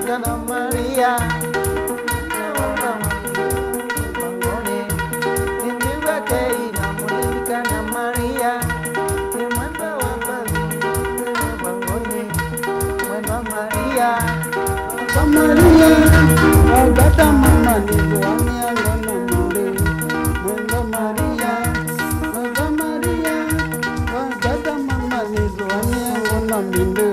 na Maria. Maria, agata mama ni doani angona mande. Mwendo Maria, agata mama ni doani angona minde.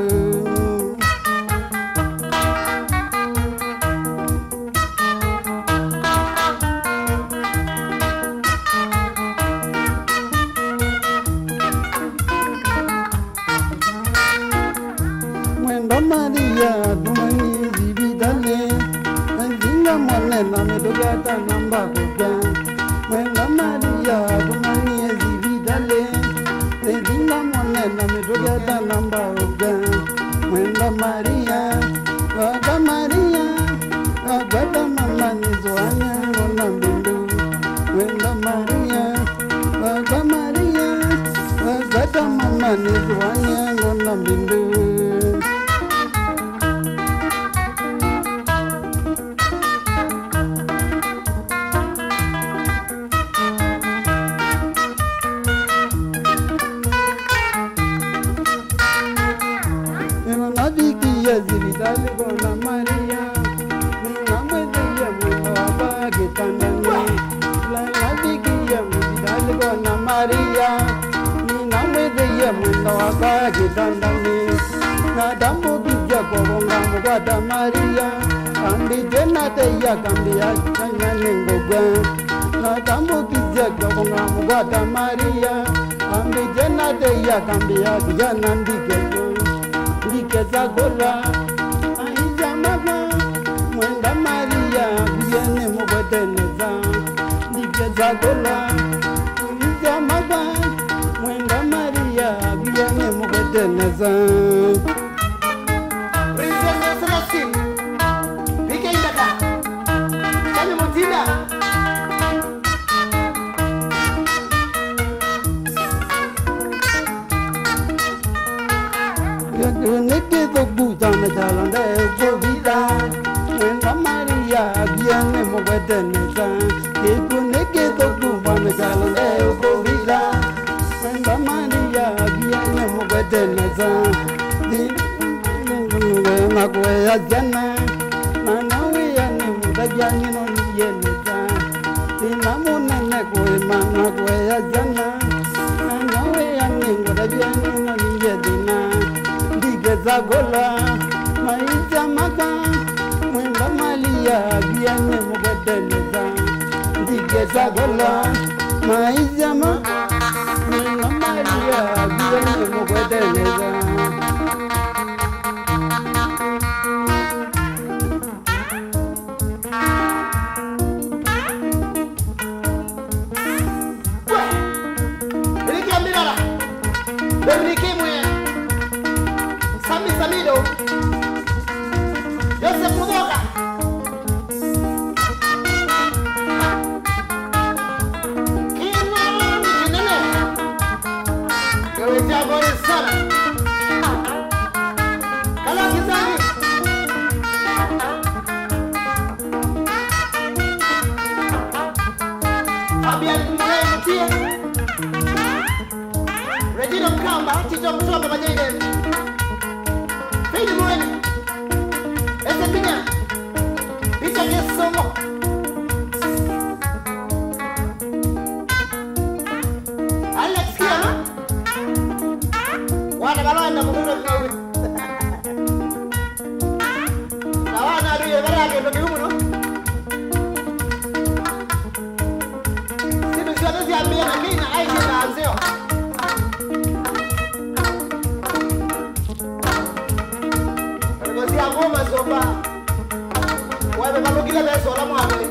Mwendo Maria, doani na medogata namba kuga Mwenda Maria kumani ezibidale Nedinga mwane na medogata namba kuga Mwenda Maria waga Maria agata mama nizoanya ngona mbindu Mwenda Maria waga Maria agata mama nizoanya ngona mbindu Zibidale gona Maria, nina mwedeye mwendo wabage tandani. La bigiye zibidale gona Maria, nina mwedeye mwendo wabage tandani. Na dambo bija kogonga mugada Maria, ambi jena teya kambi ya kanya nengoga. Na dambo bija kogonga mugada Maria, ambi jena teya kambi ya kanya ndikejo. Ndikeza gola aiza mama Mwenda Maria kuyene mugweteneza Ndikeza gola aiza mama Mwenda Maria kuyene mugweteneza Princess Celestine Bike indaka Kami mutina Neke to buta me jalanda ko vida Mwenda Maria biane mo bedeneza Keku neke to buta me jalanda ko vida Mwenda Maria biane mo bedeneza Na kwea jana na nawe ya ne mudajani no yeneza Tina munene kwe mana kwea jana na nawe ya ne mudajani no yeneza Zagola maisha maka Mwenda Maria biane mugadeleza Ndike zagola maisha maka Mwenda Maria biane mugadeleza Joseph Mudoka Kimo Jinene Kawita Boyz sana Kala Kisani Fabian Mwe Mutia Regina Mkamba Tito Mtoka Majende Fini Mweni Ese pinya Bicha Yesomo Alex Kiama Wana balanda muguro mnawe Na wana aduye barake ndo kiumu no Sibu siwatezi ambia na mina aiki na anzio Ngozi ngoma zoba Wabe malukile beso la mwabele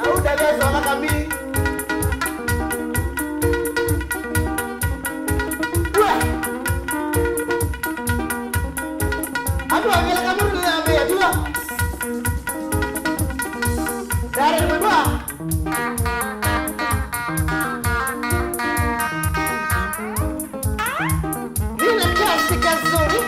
Auda beso la kambi Atu wangele kamuru ya ambe ya tuwa Dare mwebwa Nina kasi kazuri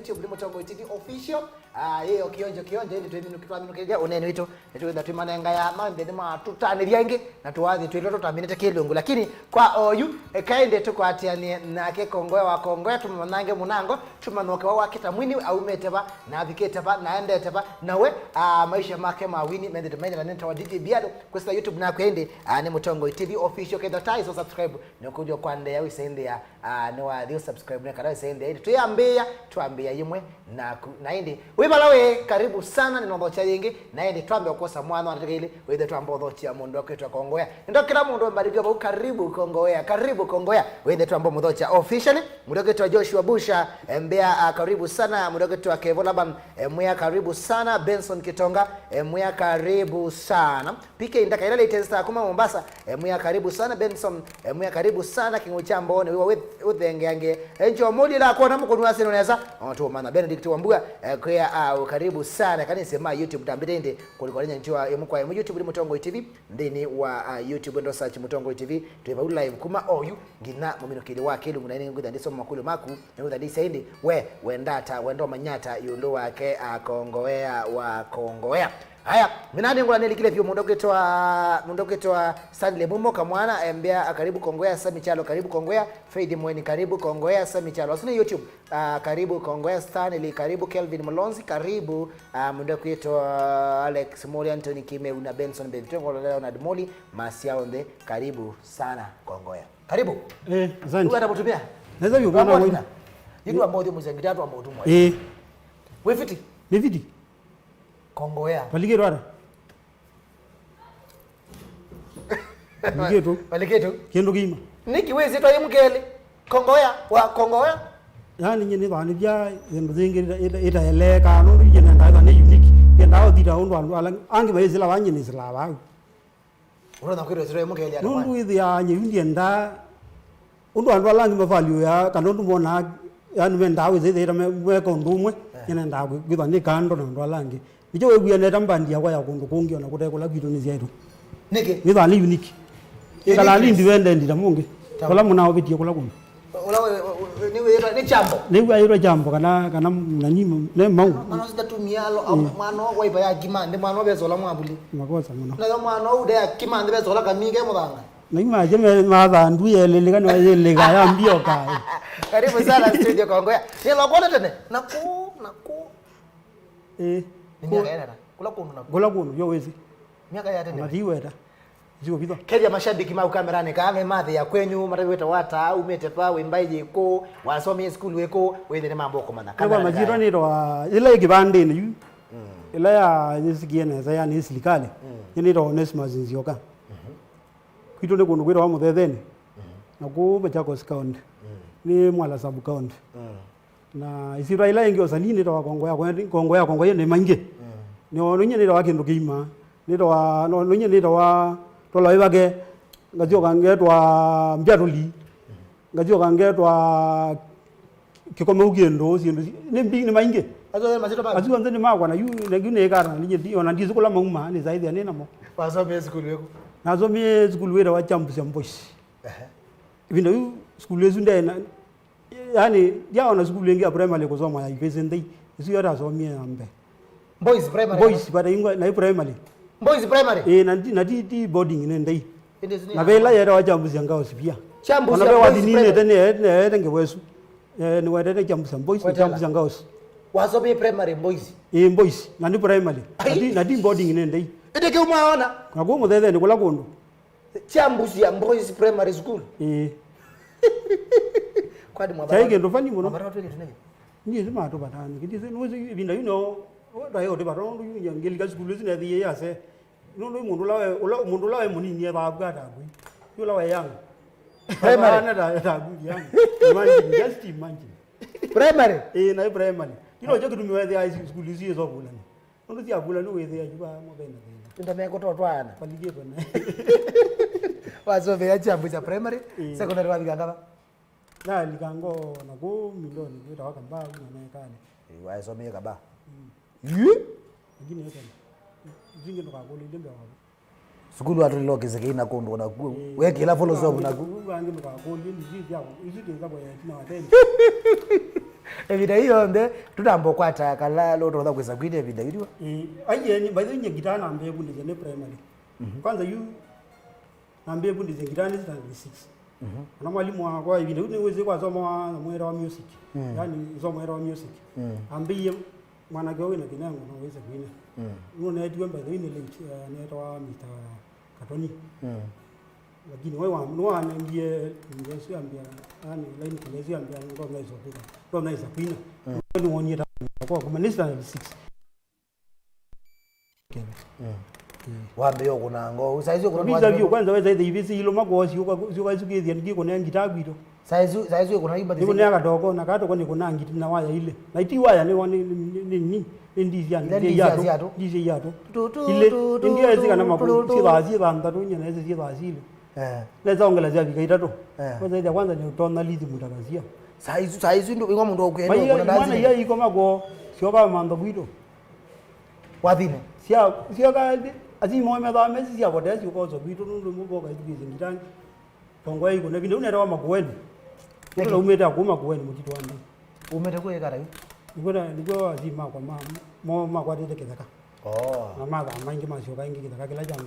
YouTube Limutongo TV official yeye kionjo ili twiminukiria unene witu nitwenda twimanenga ya mambe ni matutaniria ingi na tuwathi twiro tutaminete kilungu lakini kwa oyu ekaende tukwatianie nake Kongowea wa Kongowea tumanange munango tumanoke wa kitamwini au meteba na viketeba na endeteba nawe maisha make mawini mende na nenta wa DJ Biado kwa YouTube na kwende ni Mutongo TV official kenda tai so subscribe na kujo kwande ya wisende ya no wa subscribe na kana sende tuambia yimwe na indi wibalawe karibu sana ni nombo cha yingi na indi twambe okosa mwana anategele wethe twambo thochia mundu aketwa Kongowea ndo kila mundu mbarikiwa karibu Kongowea wethe twambo muthocha officially mundu aketwa Joshua Busha Mbea karibu sana mundu aketwa Kevolaban Mwea karibu sana Benson Kitonga Mwea karibu sana PK ndaka ile testa kuma Mombasa Mwea karibu sana Benson Mwea karibu sana Kinguchambo ni uthengeange enjo moli la kuona mkono wase noneza watu maana Benedict Wambua kwa karibu sana kanise ma YouTube tambitende kuliko nyanjwa yemukwa YouTube ni Mutongo TV ndini wa YouTube ndo search Mutongo TV tuva live kuma oyu ngina muminokili wake lungu na ngudha ndiso makulu maku ngudha ndisaindi wendata wendo manyata yulo wake Kongowea wa Kongowea. Haya, minani ngula nili kile vyo mundoketwa Stanley Mumo kamwana Mbea karibu Kongowea Sami Chalo karibu Kongowea Fred Mweni karibu Kongowea Sami Chalo asini YouTube karibu Kongowea Stanley karibu Kelvin Molonzi karibu mundoketwa Alex Moli Anthony Kime una Benson Bentongo Leonard Moli Masiaonde karibu sana Kongowea karibu asante uga nabutumia naweza yubana wewe yidu ambao ndio muzangiratu ambao tumwa wewe fiti ni fiti Kongowea Palikero Paliketo kendo kima niki wezi to yimukele Kongowea wa Kongowea yani nyene bani bya yendo zingira ita eleka no yene ndaga ne unique kenda odira ondo ala angi bayizila banyene zila ba urona kwiro ziro yimukele ya no with ya nyundi nda ondo andu alangi mavalue ya kanondo mona yani menda wize ira me kondumwe yene ndago githa ni kando ndo alangi ijo webuya neta mbandi yakwa yakundu kungiona kutekula kwito nizietu niki nitha ni unique ikala lindi wende ndira mungi kola muna obitie kula kuno ni chambo niwe ayiro jambo kana nani ne mau mano sitatumiyalo mano waiba ya gimande mano bezola mwabuli makosa muno na mano ude ya kimande bezola kaminge mudanga nima jeme madhandu yelele kana yelele ya mbio kai karibu sana studio Kongowea ni lokona tene naku ni miaka yana kula kuno yo wezi miaka ya tene madiweta ziko bidho keja mashabiki mau kamerani kame madhi ya kwenyu mataweta wata umete pa wembaije ko wasomie school weko wende mambo ko mana kama majiro ni ro ile kibande ni yu ile ya nisikiene za ya ni silikale ni ro Onesmus nzioka kwito ne kuno kwiro amuthetheni na ku bachako scout ni mwala sabu count na isira ile ingio salini ro Kongowea ni mange ni ono nyene ro akindu kima ni ro no nyene ro wa tola ibage ngazio kangetwa mbyaruli ngazio kangetwa kikome ugendo sindu ni mainge azo mazito ba azu anzeni makwa na yu ne kana ni ndi ona ndizo kula mauma ni zaidi ya nena mo wazo me school weko nazo me school wera wa champu Boyz ibinda yu school yezu ndena yani ya ona school yengi ya primary ko zoma ya ipese ndai isu yara zo me ambe Boyz primary Boyz bada ingwa na primary Boyz primary na di boarding ne ndai na bela yera wa champu ngao sipia champu na wa dinine tene ngewesu ni wadede champu Boyz champu ngao wazo be primary Boyz Boyz na ni primary na di boarding ne ndai edeke umaona ngako muthetheni kula kundu champu ya Boyz primary school kwadi mwabara taige ndo fani muno mwabara watu nini ni zima to batani kidise nuzi binda oda yo de barondo yu ngeli ka school zine di yase no mundu lawe munini ba bwata ku yo lawe yang primary na da bu yang imagine just imagine primary na primary ilo jo kutumiwa ya school zi zo bulani ndo ti abula no wethe ya juba mo bena ndio meko totwana palige bana wazo be ya champu za primary secondary wa biganga na likango na go milioni ndio wakamba na kale wazo me kaba ngine yetana zinge ndo kakole lembe wabo sukulu watu lilogeze kina kondo na ku weke la follow zobu na ku bangi ndo kakole ndi zizi yabo izidi zabo ya tina wateni evida hiyo nde tudambo kwata kala lo ndo kweza kwide evida hiyo ayeni baadhi nye gitana ambe bundi ne primary kwanza yu ambe bundi ze gitana ni 6 na mwalimu wako evida ni weze kwa somo mwera wa music yani somo mwera wa music ambe mwana gawe na kinango na weze kwina uno na etiwe baadhi ni late ne to mita katoni lakini wewe anaingia ndio ambia yani line kulezi ambia ndo unaweza kuka ndo unaweza kuina ni wonyeta kwa minister 6 wambe yo kuna ngo saizi kuna wazi bizo kwanza wewe zaidi hivi hilo magosi ukazukizia ngiko ne ngitagwito saizi kuna iba ndiko ne akadogo na kato kwani kuna ngiti na waya ile na iti waya ni ndizi yato ile ndio zika na makuti sibazi banda tu nyene zezi bazi ile leza ongela zabi kaita to kwa zaidi kwanza ni utona lizi mutakazia saizi ndio ingo mundu ukenda kuna ndazi maana yeye iko mago sio kama mando bwito wadine sia ka azi moyo da mesi sia bodesi ko zo bwito ndu mubo ka itikize ngitangi Kongowea iko nevinde unera makuweni ndio umeta kuma kuweni mutitwanda umeta kuye kara yu niko azima kwa mama kwa tete kidaka mama maingi mashoka ingi kidaka kila jambo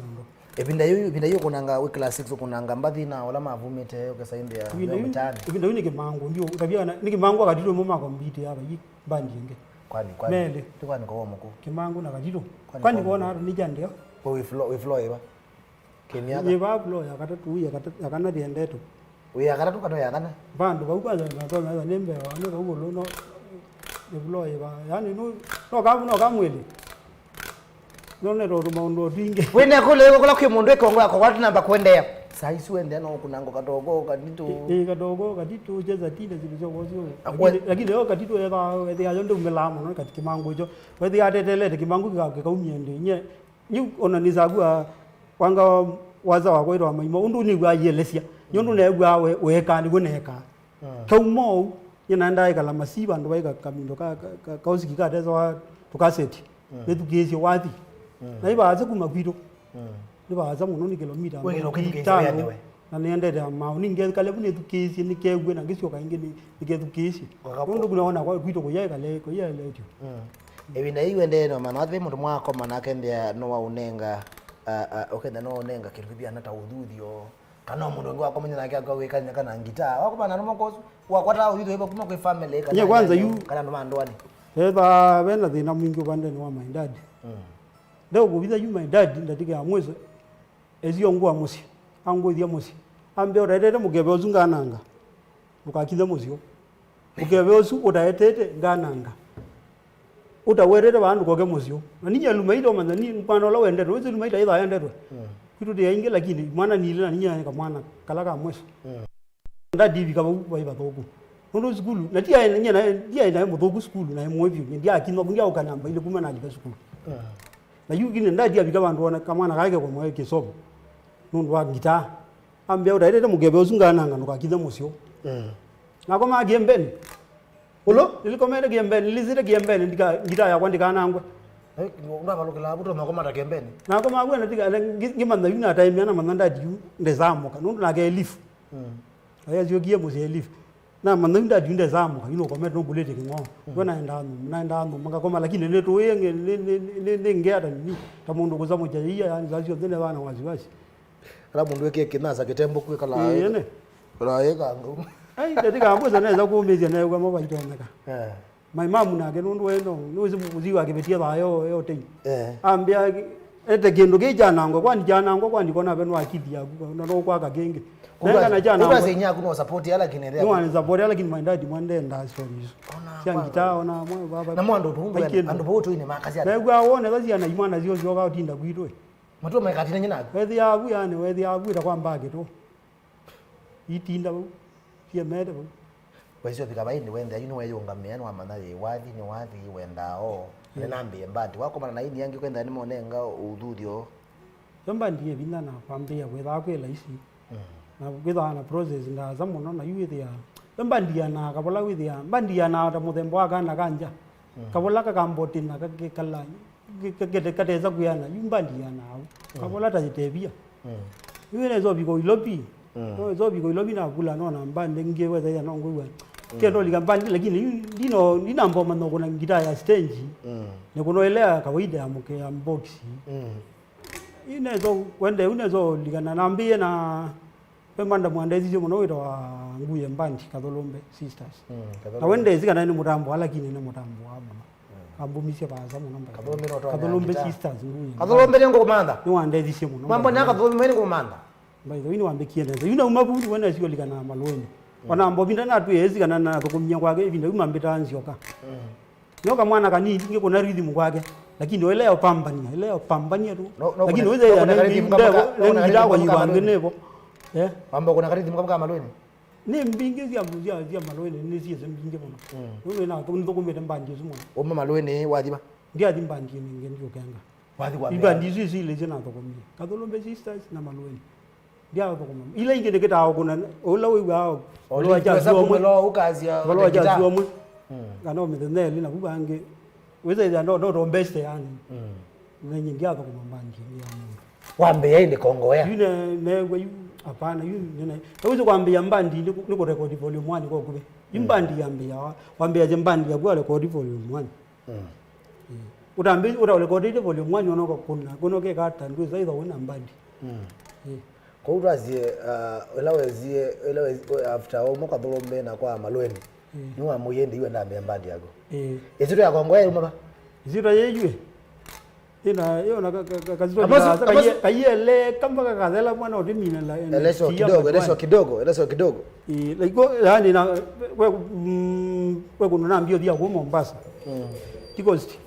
ebinda yo kunanga we class 6 kunanga mbathina wala mavumite ukasaimbia yo mtani ebinda ni kimangu ndio ukabia ni kimangu akatito mama kwa mbiti hapa yi bandi inge kwani mele kwani kwa muko kimangu na katito kwani kuona hapo nija ndio we flow iba kemiaga ni ba flow yakatatu yakana diendeto we yakatatu kato yakana bandu bakwaza na to na nembe wane ka ugo no ni flow iba yani no kamwele none ro maundo dinge wene kule kula kwa mundu ekongwa kwa watu namba kwendea saisi wende no kunango kadogo kadito kadogo kadito jeza tile zilizo wozio lakini leo kadito ya yondo melamo no katika kimangu hicho wewe atetele kimangu kaumyende nye ni ona nizagua wanga waza wakwero amaimo undu ni gwa yelesia nyondu ne gwa weka ni guneka kaumo yena ndai kala masiba ndo baika kamindo ka usiki ka tezo tukaseti netukezi wathi na ibaze kumakwiro nibaza muno ni kilomita na niende mauni nge kale bune tukezi ni kegwe na ngisyo kainge ni ketukezi undu kunaona kwa kwito kuyeka le ko yele lecho ebinda iwende no manathe mundu mwako manake ndia no waunenga okenda no unenga kiribia nata udhudio kana mundu ngo akomenya nake akaweka kana ngita wako bana no kosu wakwata udhudio ibo kuma kwa family kana ye kwanza yu kana no mandwani eba bena thina mwingi bande no my dad leo kubitha yu my dad ndatika amwezo ezio ngwa musi ango thia musi ambe orerere mugebe ozunga nanga ukakitha musio mugebe ozu udaetete ngananga utawerere bandu koke musio naninya lumaito manani mpano la wende rozi lumaita ida yende ro kitu de inge lakini mwana ni ile naninya ka mwana kalaka mweso ndadi bika baiba toku ndo skulu na tia nanya na dia ina mutoku skulu na mwevyo ndia akinwa kungia ukanamba ile kuma na alipa skulu na yugine ndadi bika bandu wana kamwana kake kwa mwe kisobo ndo wa gita ambe utairete mugebe ozunga nanga nokakitha musio na koma gembeni ulo nilikomere gembeni nilizire gembeni ndika ya kwandika nangwe unda balokela abuto makoma gembeni na koma bwana ndika ngimanda yuna time yana mananda diu ndezamuka nundu nake elifu ayaziyo gie muzi elifu na mananda diu ndezamuka ino komere no bulete kingo bwana ndando mangakoma lakini neto yenge ne ngeta ni tamundu kuzamo jaiya yani zazio zene bana waziwazi ala mundu weke kinaza kitembo kwe kala yene kala yeka ngo ai ndatika amboza naweza kuumezia nayo kama baitondeka my mom na genundu weno nuzi muziwa kibetia bayo yote ambia ete gendo gejanango kwani kona beno akidi yaku ndo kwa kagenge nanga na jana kwa zenya kuno support yala kinelea ni wana support yala kin my dad mwende nda stories siangita ona mwe baba na mwando tungu ando boto ine makazi yake kwa wone bazi ana imana zio zio ka tinda kwitwe matu mekatina nyina wethi yabu yani wethi yabu ita kwa mbage to itinda bu mede bu wezo bikabaini wende yinu weyo ngamena wa manali wathi ni wathi wendao nenambe mbandi wako mana naini yangi kwenda ni monenga udhudio yamba ndiye binana kwambia wetha kwela isi na kwetha na process ndaza muno na yuithia yamba ndiya na kabola withia mbandia na ta muthembo akana kanja kabola ka kamboti na kakala kateza kuyana yumba ndiya na kabola ta jitebia yune zo biko ilopi no zo biko ilopi na kula no na mbande ngewe za no ngwe kendo ligambani lakini dina mboma no kuna ngita ya stage ne kunoelea kawaida ya mke ya box inezo kwende unezo ligana nambie na pemanda mwandezi jo muno wito nguye mbandi Katholombe sisters na wende zikana ni mutambo lakini ni mutambo abo ambumisha baza muno mbamba Katholombe sisters nguye Katholombe ngo komanda ni wandezi simo mambo nyaka Katholombe ngo komanda by the way wambekie neza yuna umabudu wena sio likana malweni wana mbobinda na twezi kana na tokumnya kwake ibinda umambita nzioka nyoka mwana kanini ngiko na rhythm kwake lakini wele pambania tu lakini wewe ana kwa yibange nebo amba kuna rhythm kama malweni ni mbinge zia malweni ni size mbinge bona wewe na ndo kumeta mbanje zumona oma malweni wadiba ndia dimbanje ngenjo kanga wadi kwa ibandi zizi leje na tokomye kadolombe sisters na malweni ndia tokoma ile ingene keta kuna ola wewe wao ola jazwa lo ukazi ya ola jazwa mu kana mtendele na kubange weza ndo rombeste yani nenye ndia tokoma mbanje ya mungu wambe yainde Kongowea yule newe yu hapana yu nene uweze kuambia mbandi niko record volume 1 kwa kube imbandi yambia wambia je mbandi ya kwa record volume 1 utambi record volume 1 unoka kuna ke kata ndio zaidi wana mbandi kwa urazie elawezie after omoka bolombe na kwa malweni niwa muyende iwe ndambe mbandi yako eziro ya Kongowea umaba eziro yeywe ina yona kaziro kayele kamba kakazela mwana odimina la eleso kidogo like yani na we kunona mbio dia kwa Mombasa kikosti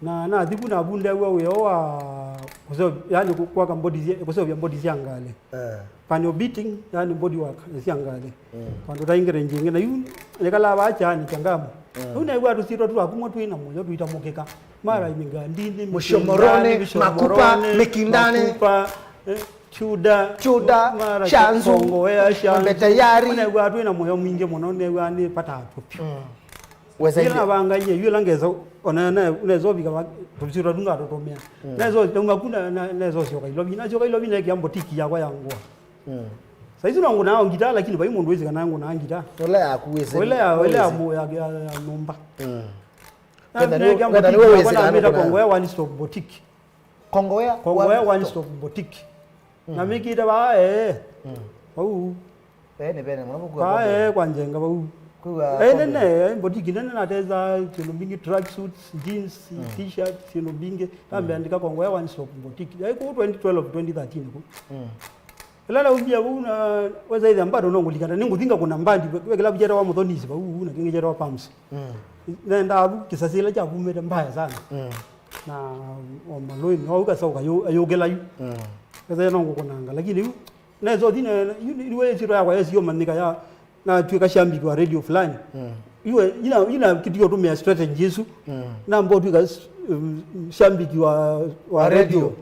na dibu na bunde wewe wa kwa yani kwa body kwa sababu ya body ziangale pan beating yani body work ziangale pando taingere njinge na yu lekala bacha ni kangamo una iwa tusiro tu akumwa tu ina moyo tu itamokeka mara iminga ndindi mushomorone makupa mekindane chuda chanzo Kongowea shambe tayari una iwa tu ina moyo mwingi muno ne wa ni patatu weza ila bangaye yule ngeza ona unezo bika tusiro dunga totomea nezo dunga kuna nezo sio kailo bina kiambo tiki yakwa yangwa saizi nangu nao ngita lakini bai mundu wezi kanangu na ngita wala akuweze wala amu ya nomba kwenda niwe wezi kana Kongowea one stop boutique Kongowea one stop boutique na mikita ba au ne bene mwana kwa njenga ba ne boutique nene nateza Kililimbi track suits jeans t-shirt Kililimbi ambeandika Kongowea one stop boutique ai ku 2012 2013 ku lala ubia una weza ile ambado nongolikana ninguthinga kuna mbandi wekela bujera wa muthonisi ba una kingejera wa pams nenda abu kisasila cha bumete mbaya sana na omalweni au kasauka ayogela yu kaza nongo kunanga lakini nezo dine iwe siro yakwa yesio manika ya na tuka shambi kwa radio fulani iwe ina kidio tumia strategy yesu na mbodu ka shambi wa radio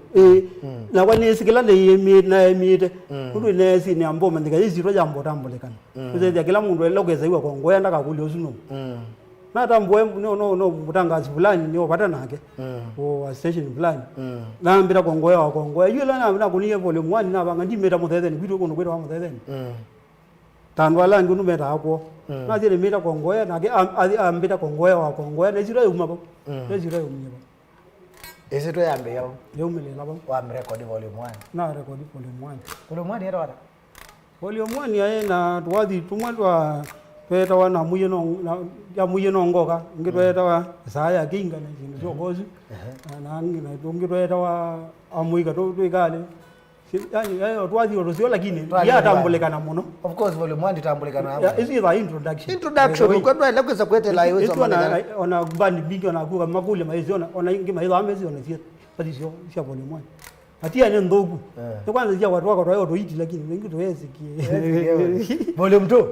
na kwa nesi kila le yemite kudu nesi ni ambo manika yesiro jambo tambolekana kuze kila mundu elogeza iwe Kongowea ndaka kuli osuno na tambo no mutangazi fulani ni opata nake o station fulani na mbira Kongowea yule na kuniye volume 1 na banga ndimeta muthetheni bitu kuno kweta muthetheni tandwa langu numeta hapo na zile meta Kongowea na ambita Kongowea na zira umaba na zira umaba ezito yambe yao yomelela ba wa record volume 1 na record volume 1 era wala volume 1 yae na twathi tumwa tweta wana muye no ya muye no ngoka ngitweta wa saya kinga na zindu zyo kozi na ngina ngitweta wa amuika twikale yani ayo twathi orosio lakini ya tambulekana muno of course volume 1 tambulekana hapo is the introduction kwa ndio lakini kwetela hiyo ona bandi bingi ona kuka makule maizi ona ingi maizi amezi ona sia pati sio volume 1 atia ne ndogo to kwanza jia watu wako wao toiti lakini wengi toyezi volume 2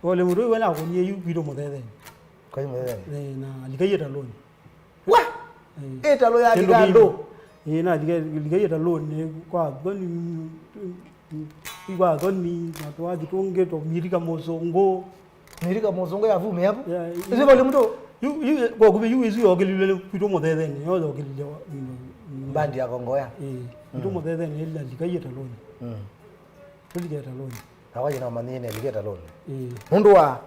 volume 2 wena kuniye yu bido muthetheni kwa hiyo na likayeta loan wa eta lo ya ligando na likayeta loan kwa doni na twathi tunge to mirika mozongo ya vume hapo hizo volume 2 yu kwa kube yu isu yogelile bido muthetheni yo yogelile bandi ya Kongowea bido muthetheni ila likayeta loan likayeta loan hawaje na manene likayeta loan mundu wa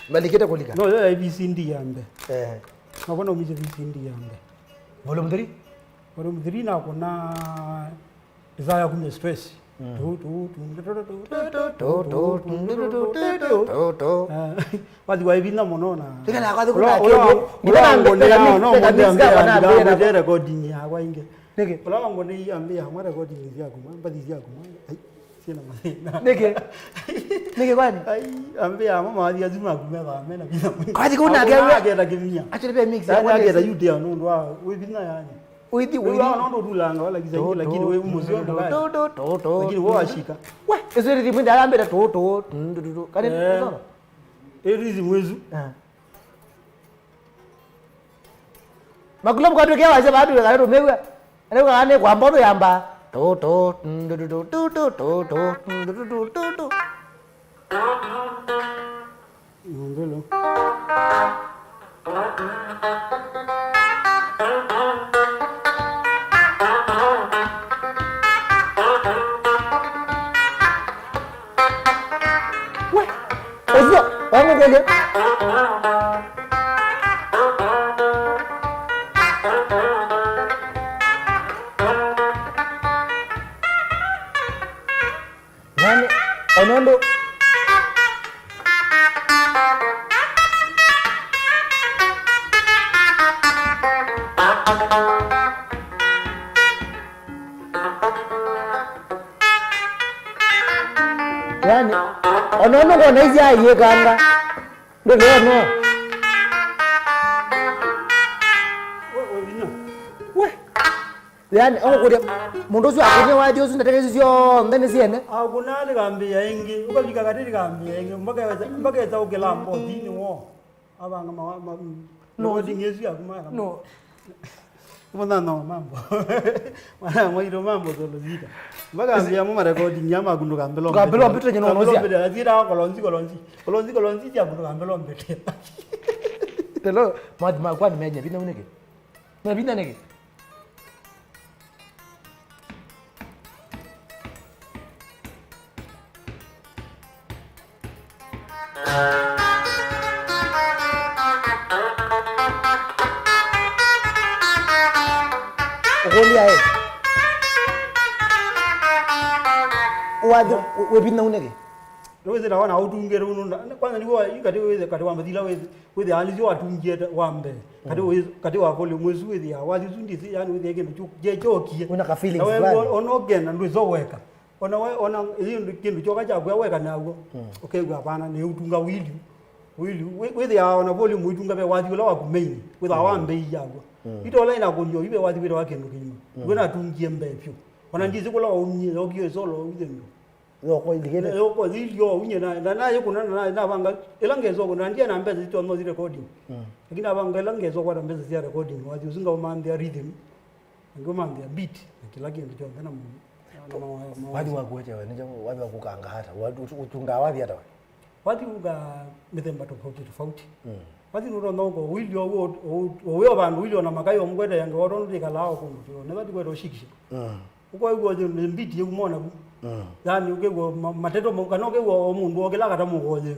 maliketa kulika no ya BCD yambe mabona umize BCD yambe volume 3 na kuna desire kunya stress wadi wa ibina monona tikana kwa kuna ulango no ngode recording ya kwa inge Neke. Pala ngoni ambia mara recording yako, mbadi yako. Ai, sina mazina. Neke kwani? Ai, ambia mama hadi azima kumela amena bila. Kwani kuna gawe? Agera kimia. Acha nipe mix. Yani agera yude ya ndo wewe bina yani. Wewe ndo dulanga wala kizangi lakini wewe muzio ndo gani. To. Lakini wewe ashika. We, ezeri dimwenda alambira to. Kani nzoro. Erizi mwezu. Makulam kwa tukea waje badu ya ro mewa. Ane ane kwa mbono yamba. To. Ngolo. Ezio, wangu kweli. Nani? Onondo. Yani, onondo kona hizi aye kanga. Ndio no. We. Yani, kudia mundu sio akunye wadi osu ndataka sio ndene siene. Akuna ligambia ingi, ukabika katiri gambia ingi mpaka yeza ukelambo dini wo. Abanga no dingezi akumara. No. Mbona no mambo. Wana mwiro mambo zolo zika. Mpaka ambia mama recording yama kundu kambelo. Kambelo mpito nyono nozia. Kambelo azira kolonzi ya kundu kambelo mpete. Telo madma kwa nimeje bina uneke. Na bina neke. Ogolia Wadi webina uneke. Weze na wana utungere ununda. Kwanza ni wewe ikati weze kati wambadila weze alizi watungere wambe. Kati wakole mwezu weze ya wadi zundisi yani weze yake jechokie. Una ka feelings fulani. Onogena ndo weka. Ona hiyo kindu choka cha weka nawo. Okay kwa bana ni utunga wili weze ya ona volume utunga be wadi la wakumeini. Weze awambe yago. Itola ina kunyo ibe wadi wira wakenu kima. Wena tungie mbepyo. Ona ndizi kula omnye okyo solo wizendo. Yoko iligene. Yoko zilio unye na yoko na banga elangezo kuna ndia na mbeza zito no recording. Lakini abanga elangezo kwa mbeza zia recording wazi uzinga umambia rhythm. Ngomambia beat kila kintu chonga na wadi wakuecha wewe wadi wakukanga hata wadi utunga wadi hata wadi uga mithemba tofauti. Wadi nurongo wilio owe bandu wilio na makayo mkwenda yange waronde kalao kundu ne wadi kwero shikisha. Uko yugo mbiti yumona bu. Yani ukego mateto mukano kego omundu okela kata mugoze.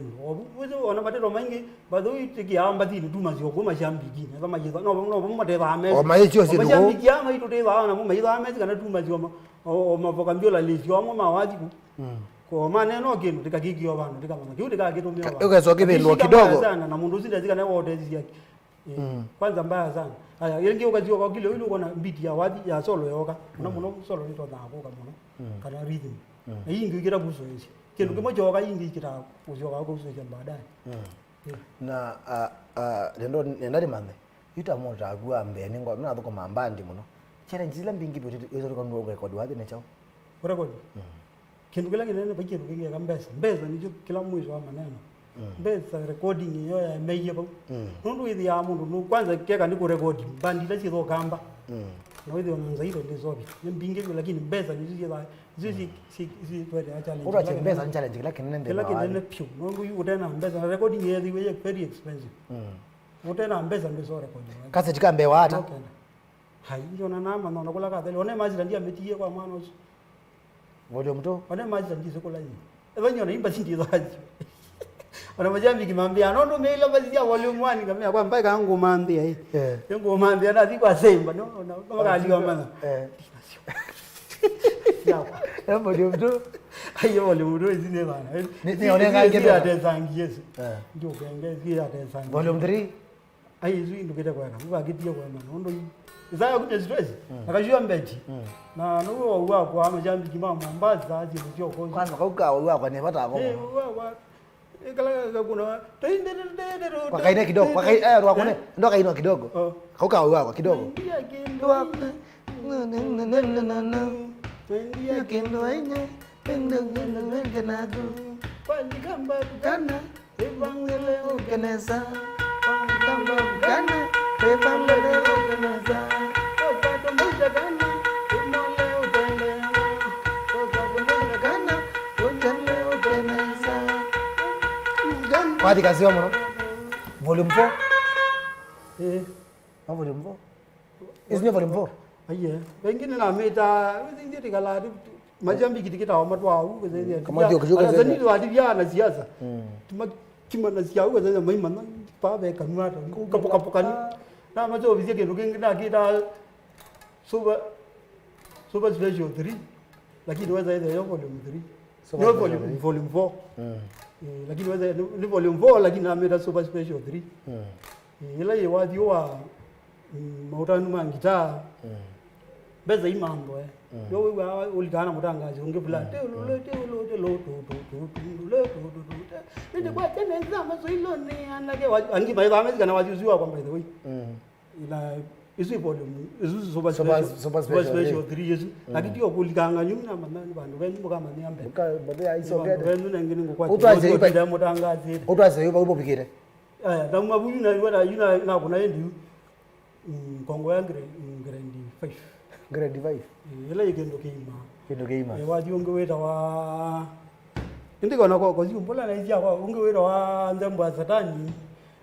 Uzo ona mateto maingi bado itiki amba dini tuma zio goma shambiki. Na kama yiza no mateva ame. O maicho sido. Shambiki ama ito teva na mu maiza ame kana tuma zio o mavokambiola lizio mo mawaji ku. Ko maneno kinu tikakikio bantu tikamana. Kiu tikakito mio bantu. Ukezo kibendo kidogo. Sana na mundu zinda zikana wote ziyaki. Kwanza mbaya sana. Aya yengi ukazio kwa kile ile uko na beat ya wadi ya solo yoka. Na muno solo nito na hapo kama kana rhythm. Na hii ndio kira buso hizi. Kindu kimoja yoka hii ndio kira buso yoka buso ya baadaye. Na lendo ndali mande. Ita mota agua mbe ningo mna thoko mambandi muno. Challenge zila mbingi byo izo ko ndo record wadi ne chao. Record. Kindu kila kinene bakiru kingi kambesa. Mbeza nicho kila mwisho wa maneno. Mbeza recording hiyo ya meye ba. Nundu ithi ya mundu kwanza keka ndiko recording bandira chitho kamba. Na wewe unaanza hilo ndio zobi. Mbingi lakini mbeza nizo si twende challenge. Ura mbeza ni challenge lakini nende. Lakini pio. Nundu utena mbeza recording hiyo iwe very expensive. Utena mbeza ndio so recording. Kasa chikambe wata. Hai ndio na nama na kula kadhali. One maji ndio ametie kwa maana uso. Volume to. One maji ndio sokola hiyo. Evanyo na imba sindizo haji. Ona majambi kimambia nondo meila basi ya volume 1 ngamia kwa mpaka yangu mambia hii. Yangu mambia na ziko asemba no kama kaliwa mana. Ya volume 2. Ayo volume 2 zine bana. Ni onenga ngebe ate zangi yesu. Ndio kenge zia ate zangi. Volume 3. Ai zui ndio kita kwa kama kitia kwa mana nondo Zaya kuti stress. Akashia mbeti. Na nuwo wako amajambiki mama Mombasa aje mtio kwa. Kwanza kauka wako ne pata hapo. Wa ikala kuna kwa kaina kidogo kwa kaina wako ne ndo kaina kidogo. Kauka wako kidogo. Wendia kendo aina pendo ngenado. Panjikamba kana ebangele Kenesa. Kamba kana ebangele kenesa. Otato muda kana umole utele. Otato muda kana utele utenesa. Pati kasi wamo no? Volume 4? Volume 4? Isn't volume 4? Aye, wengine na meta, wengine tikalari majambi kita watu wao kuzeni. Kama ndio kujuka zaidi. Ndio adia na siasa. Tuma na siasa kuzeni maima na pa be kanwa kapokani. Na mazo vizia ke rugengi na kita super special 3. Lakini waza ile yo volume 3. Yo volume 4. Lakini waza ni volume 4 lakini na meta super special 3. Ile yewadi wa mautanu mangita. Beza imambo yo wewe ulikana mutangazi ungevula ndio kwa tena zama so ilo ni anake angi baidha kana wajuziwa kwa by the way ila isu volume isu super special 3 yesu lakini yo kulikanga nyumna mamani bantu benimo kama ni ambe babe isogede bendu nengini ngokwa utwaze ipa mutangazi utwaze ipa ubo bigire ndamu mabuyu na yuna na kuna endi Kongowea grade 5 grade 5 ile kendo keima wadi ungeweta wa ndiko na kwa zimbola na izia kwa ungeweta wa ndembo satani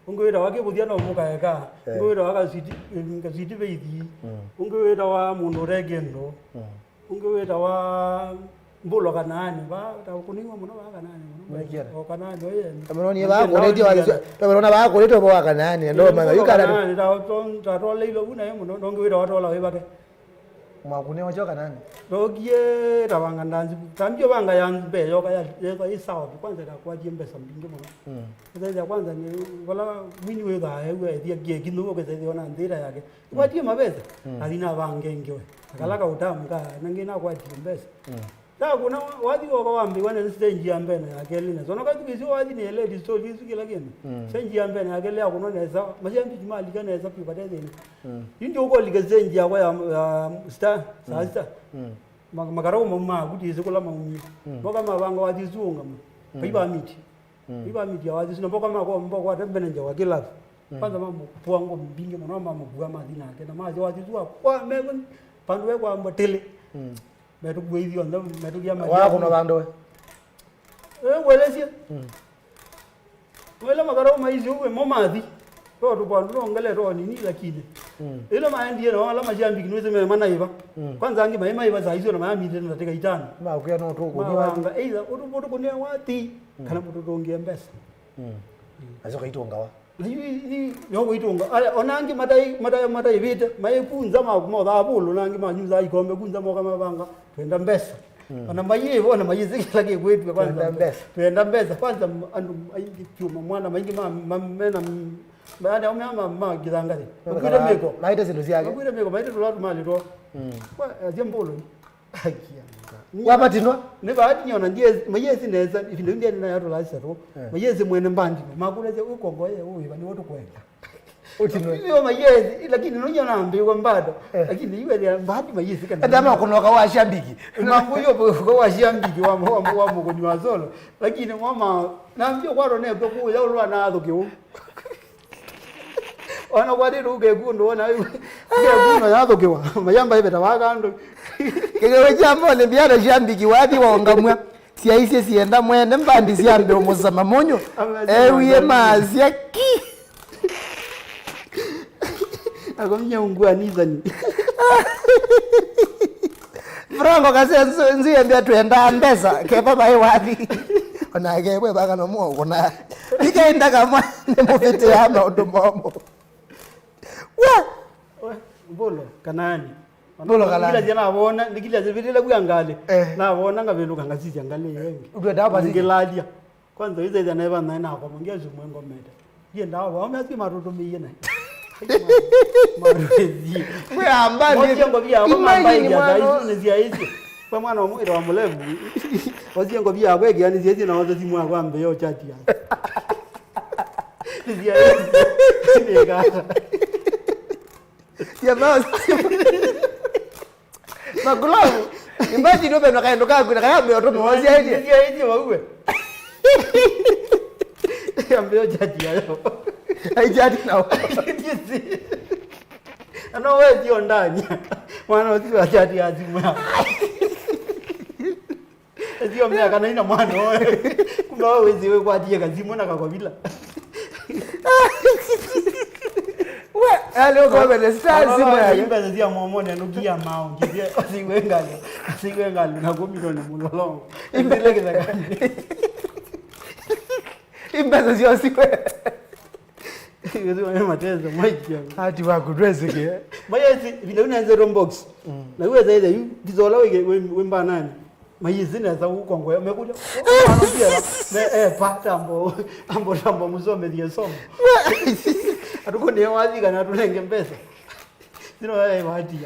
ungeweta wake budia no muka eka ungeweta waka siti beidi ungeweta wa muno regendo ungeweta wa mbulo kanani ba takuningwa muno ba kanani muno kanani oye tameroni ba ko ndio tamerona ba ko ndio ba kanani ndo mama yukana nda to leilo buna yemo ndo ungeweta watola webake mwakune wachoka nani rogie tabanga ndanzi tambio banga yambe yoka ya isawa kwanza kwa jembe sambinge mwana ndio ya kwanza ni wala mwini wewe hawe dia gie kinuko keze ona ndira yake kwa tie mabeza alina bange ngewe akalaka utamuka nangena kwa jembe ta kuna wadi wa wambi wana stage ya mbene akelina zona kati bizi wadi ni lady story kila kitu stage ya mbene akelea kuno neza majambi jimali kana neza pipate ni ndio uko ligazenji ya kwa star sasa magarao mama kuti zikula maumi boka mabanga wadi zunga biba miti ya wadi sino boka mako mboko atembene nje wa kila kwanza mambo puango mbinge mwana mama buga madina kana maji wadi zua kwa mego pandu we kwa mbotele metu bwezi onda metu ya maji wa kuna bando welesia wele magarao maizi uwe momadi to to bando ngale ro ni lakini ile maandi no ala majambi kinweze me manaiba kwanza angi maiba za hizo na maami tena nataka itano ma ukia no to kuni wa either utu kunia wati kana mutu tongia mbesa azo kaitonga wa ni yoko itonga onangi madai vita maipunza ma da bulu nangi manyuza ikombe kunza mo kama banga twenda mbesa ana mayivo ona mayizi lake kwetu kwanza twenda mbesa kwanza andu aingi chuma mwana maingi mena baada ya mama gizangati kwira meko maite zindu ziake kwira meko maite tulatu mali to kwa azembolo akia wapatinwa ne baati nyona ndiye mayezi neza ifindo ndiye na yato la sero mayezi mwene mbandi makuleze ukongowea uyiba ni wotu kwenda utinwe iyo mayezi lakini nunya nambi kwa mbado lakini iwe ya mbadi mayezi kana ndama kunoka wa shambiki mambo yo kwa wa shambiki wa kuni wazolo lakini mama nambio kwa rone kwa ku ya ulwa na athuki ona kwadi ruge kundu ona iwe kuno ya athuki wa mayamba ibe tawakando kegewe jambo ne biado shambiki wadi waongamwa siaise sienda mwene mbandi siambe omuzama monyo ewiye mazia ki akomnya ungua nizani Franco kasenzo nziye ndia twenda mbesa kepa bai wadi ona gebwe baka no mo kuna ikaenda kama ne mufite hama odomombo wa bolo kanani bolo kala jana bona nikila zibidile kuyangale na bona ngabelu kangasisi angale yengi udweda bazi ngeladia kwanza ize jana eba na kwa mongeza mwengo meta ye ndawa wamasi maruto miye na Marwezi. Wewe ambani. Waziengo bia imagine mwana nizia hizo. Kwa mwana omwe wa mulevu. Waziengo bia kwege yani ziezi na wazazi mwa kwambe yo chati ya. Nizia hizo. Nega. Ya basi. Magulavu. Imagine obe nakaendo kaku nakayambe ototo wazia hizo. Nizia hizo wawe. Ambe chati ya. Haijati na ano wewe ndio ndani mwana usio chati ya simu ndio mimi akana ina mwana wewe kumbe wewe wewe kwa ajili ya simu na kwa bila wewe leo kwa bele star simu ya imba ndio momoni anukia mao ngiye asiwe ngalo na kumilo ni mulolo imbele kizakani imba ndio siwe Ndio matezo mwaje hati wa kudress ke mayezi vile unaanza rombox na wewe zaidi yu dizola wemba nani mayizi na za Kongowea umekuja anopia pata ambo mzome die somo atuko ni wazi kana tulenge pesa sino wewe wadi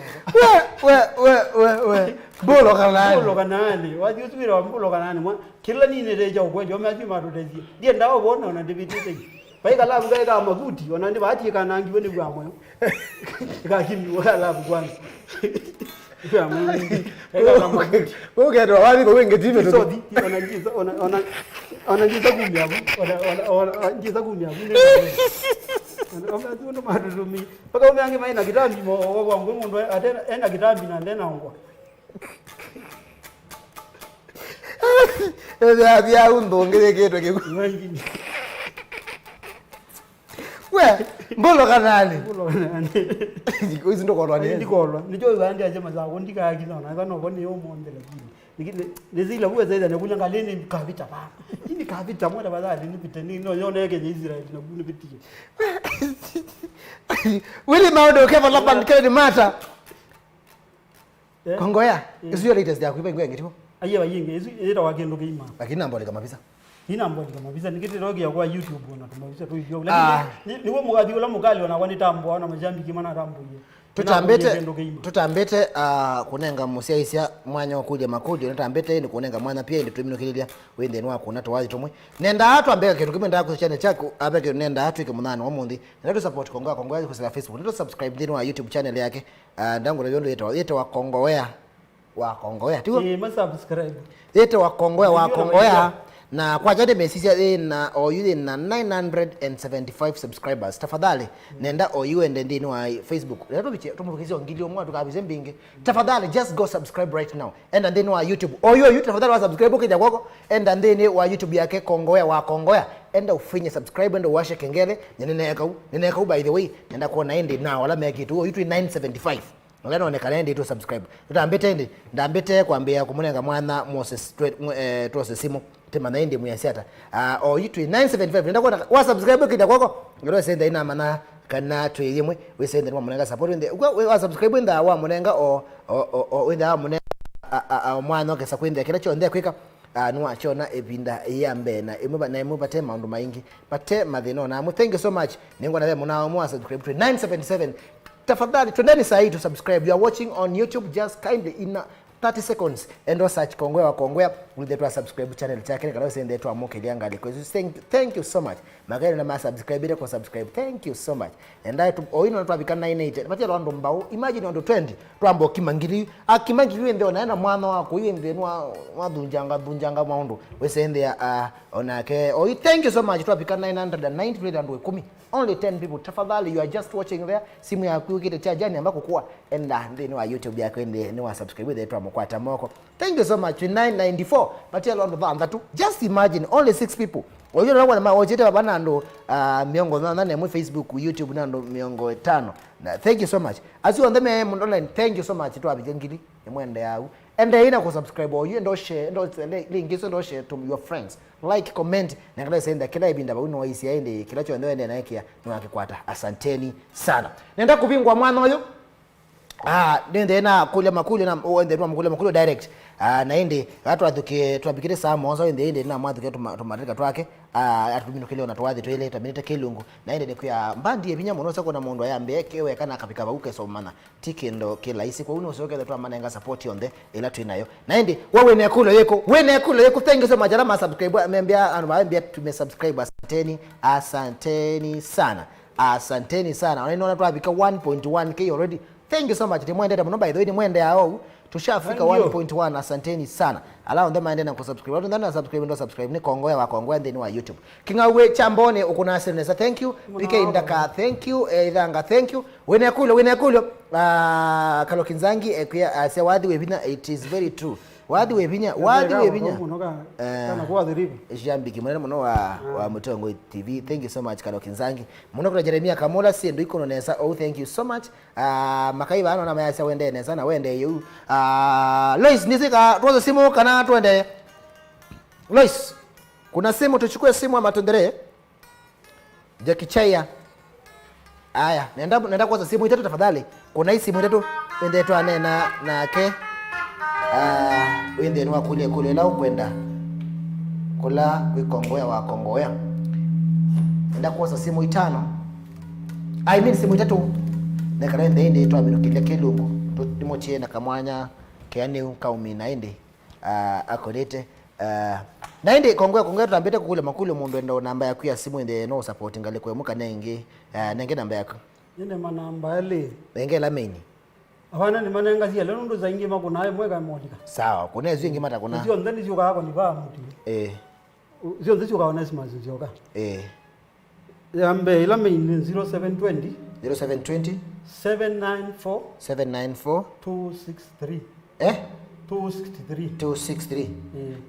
we bolo kanani wazi usubira bolo kanani mwa kila nini reja ukweje umeaji matutezi die ndawo bona una debitite Baika labu gaika amaguti wanandi baati kana ngi woni bwa moyo kakimi wala bwana kwa mungu eka kama maguti wewe ndio wali kwa wenge tipe to sodi anajiza kumya anajiza kumya ndo madumi paka umeange maina kitambi mo wangu mundu atena enda kitambi na ndena ngwa bia undongere keto ke ngini we mbolo kanani hizo ndo kwa nini ndikolwa nijo zandi aje mazako ndikayakiza na kana bone yo monde lakini nizile huwa zaidi na kunyanga leni kavita baba ini kavita moja badali nipite nino yone yake Israel na kunipitie Willy Maudo keva lapan kedi mata Kongowea isiyo latest ya kuipa ngenge tipo aye bayinge ira wakendo kima lakini nambo kama visa ina mboni kama visa nikiti rogi ya kwa YouTube na kama visa tu video lakini niwe mugadi ula mugali wana kwani tambo wana majambi kimana tambo ye tutambete kunenga musiaisia mwanya okulya makudi tutambete ni kunenga mwana pia ndi tumino kililia wende nwa kuna to wazi tomwe nenda atu ambeka kitu kimenda ku channel chako abeke nenda atu ikemunana omundi ndio support Kongowea ku Facebook ndio subscribe ndino wa YouTube channel yake ndangu na yondo yeto wa Kongowea tiko subscribe yeto wa Kongowea na kwa jade mesisi na oyu na 975 subscribers tafadhali nenda oyu ende ndino wa Facebook leto biche tumukizo ngilio mwa tukabize mbinge tafadhali just go subscribe right now enda ndino wa YouTube oyu tafadhali wa subscribe ukija kwako enda ndini wa YouTube yake Kongowea enda ufinye subscribe enda washe kengele nyeneka by the way nenda kuona ende na wala meki tu oyu 975 ngana onekana ende tu subscribe tutambete ndambete kwambia kumunenga mwana Moses tuose simu tema na ende muyasiata oyitu 975 nenda kuona wa subscribe kija kwako ngero senda ina mana kana tweyimwe we senda mwa munenga support ende wa subscribe nda wa munenga o nda munenga mwana okesa kwenda kila chonde kwika nuwa chona ebinda yambe na imuba tema ndo maingi pate madhino na thank you so much ningo na wewe muna mwa subscribe to 977 tafadhali twendeni saa hii to subscribe. You are watching on YouTube, just kindly in 30 seconds and search Kongowea with the subscribe channel chake kana sende yetu amoke lianga liko. Thank you so much magari na ma subscribe ile kwa subscribe, thank you so much and I to oino to abika 98 patia ndo mbao imagine ndo 20 twambo kimangiri akimangiri ndio naenda mwana wako hiyo ndio wa dunjanga maondo we sende ya onake thank you so much to abika 990 ndo 10 only 10 people tafadhali you are just watching there simu ya kuikite cha jani ambako kwa enda ndini wa YouTube yako ende ni wa subscribe ile yetu amokwata moko. Thank you so much 994 patia londo that just imagine only 6 people oyo na wana maojete bana ndo miongo na mu Facebook YouTube na ndo miongo 5 na thank you so much as you on them online thank you so much to abijengili emwende yao and ina ku subscribe oyo ndo share ndo link ndo share to your friends like comment na kala senda kila ibinda ba uno waisi aende kila cho ndo ende na ikia ni wakikwata asanteni sana nenda kupingwa mwana oyo nende na kule makule na wende na makule direct na ende watu athuke twabikire saa moza ende na mwathuke tumatika twake atuminukile na twathi twile taminite kilungu na ende kuya mbandi ebinya muno sako na mundu ayambe kewe kana akapika baguke somana tikendo kila isi kwa uno soke twa manenga support yonde ila twinayo na ende wewe ne kulo yeko thank you so much alama subscribe ambia tumesubscribe asanteni sana wanaona twabika 1.1k already. Thank you so much. Timwende muno by the way nimwende hao tushafika 1.1 asanteni sana. Alao ndo maende na kusubscribe. Watu ndana subscribe ndo subscribe ni Kongowea wa Kongowea ndeni wa YouTube. Kingawe chambone ukuna asenesa thank you. PK Ndaka thank you. Idanga thank you. Wene kulo Kalokinzangi ase wadhi webina it is very true. Wadhi webinya kana kwa dhiribi jambiki mwana muno wa Mutongo TV. Thank you so much Kalokinzangi muno kwa Jeremia Kamola si ndo iko nonesa. Oh thank you so much makaiba ano na mayasa wende nesa na wende yu Lois nisika tuanze simu kana tuende Lois kuna simu tuchukue simu ama tuendelee Jakichaya aya nenda kwanza simu itatu tafadhali kuna hii simu itatu ende tu anena na ke wende nwa kule lao kwenda kula Kongowea wa Kongowea nenda kwanza simu itano simu itatu nekana ende tu aminukilia kilungu timochie na kamwanya keani kaumi naende akolete naende Kongowea tutambete kule makule mundu ndo namba yaku ya simu ende no support ngale kwa muka nenge namba yako nende manamba ile nenge la main abana ni manenga sia lero ndo zaingi makuna ayo mweka modika sawa kuna ezo ingi mata kuna sio ndani sio kako ni ba muti sio ndisio kaona simazi sio ka yambe ila main 0720 794 263 263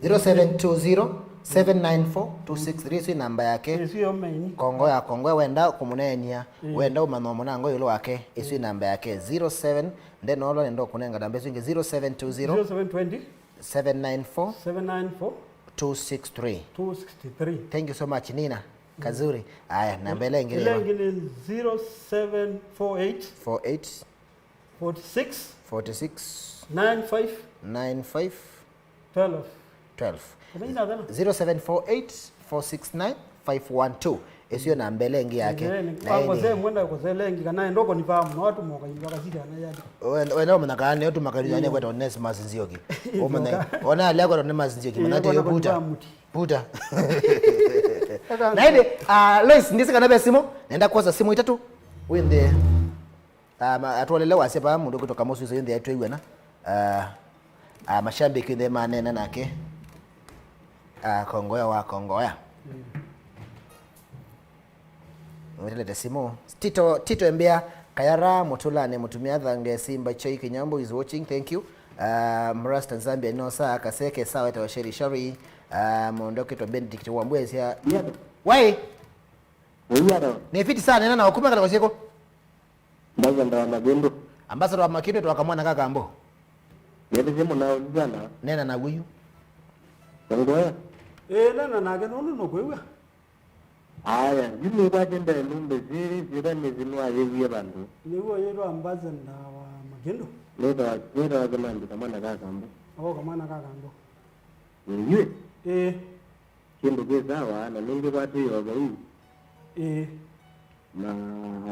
0720 794 263 si namba yake sio main Kongowea wenda kumunenia wenda umanomo nango yilo wake isi namba yake 07 ndeno olo ndo kunenga namba zingi 0720 794 263 Thank you so much Nina Kazuri aya namba ile ingine 0748 46 95 12 0748469512 esio na mbelengi yake na ngoze mwenda kozelengi kana ndoko ni pamu watu moka imba kasita na yadi wena mnakani watu makalizane kwa donesi mazinzioki ona lako donesi mazinzioki manate yo puta naende Lois ndise kana be simu nenda kwanza simu itatu wende atwalelewa sepa mundu kutoka mosu zo yende yatwe wena mashabiki ndema manena nake Kongowea wa Kongowea Mwelete simu Tito Embea Kayara Motulane Mutumia Thange Simba Choi Kinyambo is watching thank you Mrasta Zambia Nosa Kaseke sawa eta washeri shari Mondoke to Benedict Wambwezi ya Wai Biado ni fiti sana nena na wakuma kata kwasiko Mbazanda wa Magendo ambassador wa Makindo tuwakamwana kaka ambo Yete simu na ulizana nena na guyu Kongowea nana nage nonu no kwewe aya yimi kwajenda numbe ziri zira nizinwa yewe bandu niwo yero ambazanda wa Magendo leta zamandi kamana kaka ambo kamana kaka ambo yue kimbo kezawa na ninge watu yoga hii na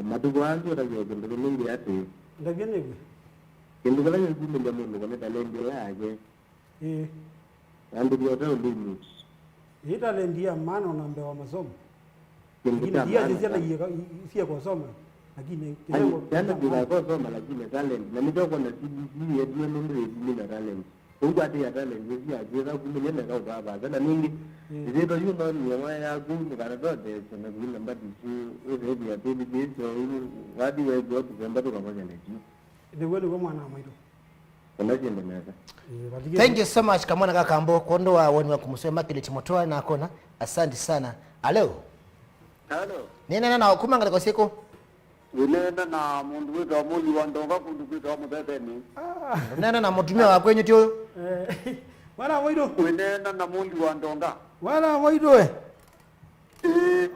madugu wangu ndio ndio ninge ate ndagene kimbo kala yuzime ndio mungu kama talende yake ndio ndio ndimi talent ya maana unaambiwa masomo kimbo ndio zile isia kwa somo lakini yani bila kwa somo lakini talent na mitoko na CBC ya ndio ndio na talent Ungu ati ya talent hizi ajira kumenyana kwa baba sana mingi ndio yuno ni waya gumu kana zote sana bila mbadi hivi ya bibi so wadi wewe kwa kuzamba tu pamoja na hiyo ndio wewe kwa mwana maido unajenda meza thank you so much kamwana kaka ambo kondo wa woni wa kumusema kile timotoa na kona asante sana hello nena na kumanga kwa siku Wilenda na mundu wetu amuli wandonga kundu kwetu amubebeni nena na mutumia wa kwenyu tio wala waido wilenda na mundu wandonga wala waido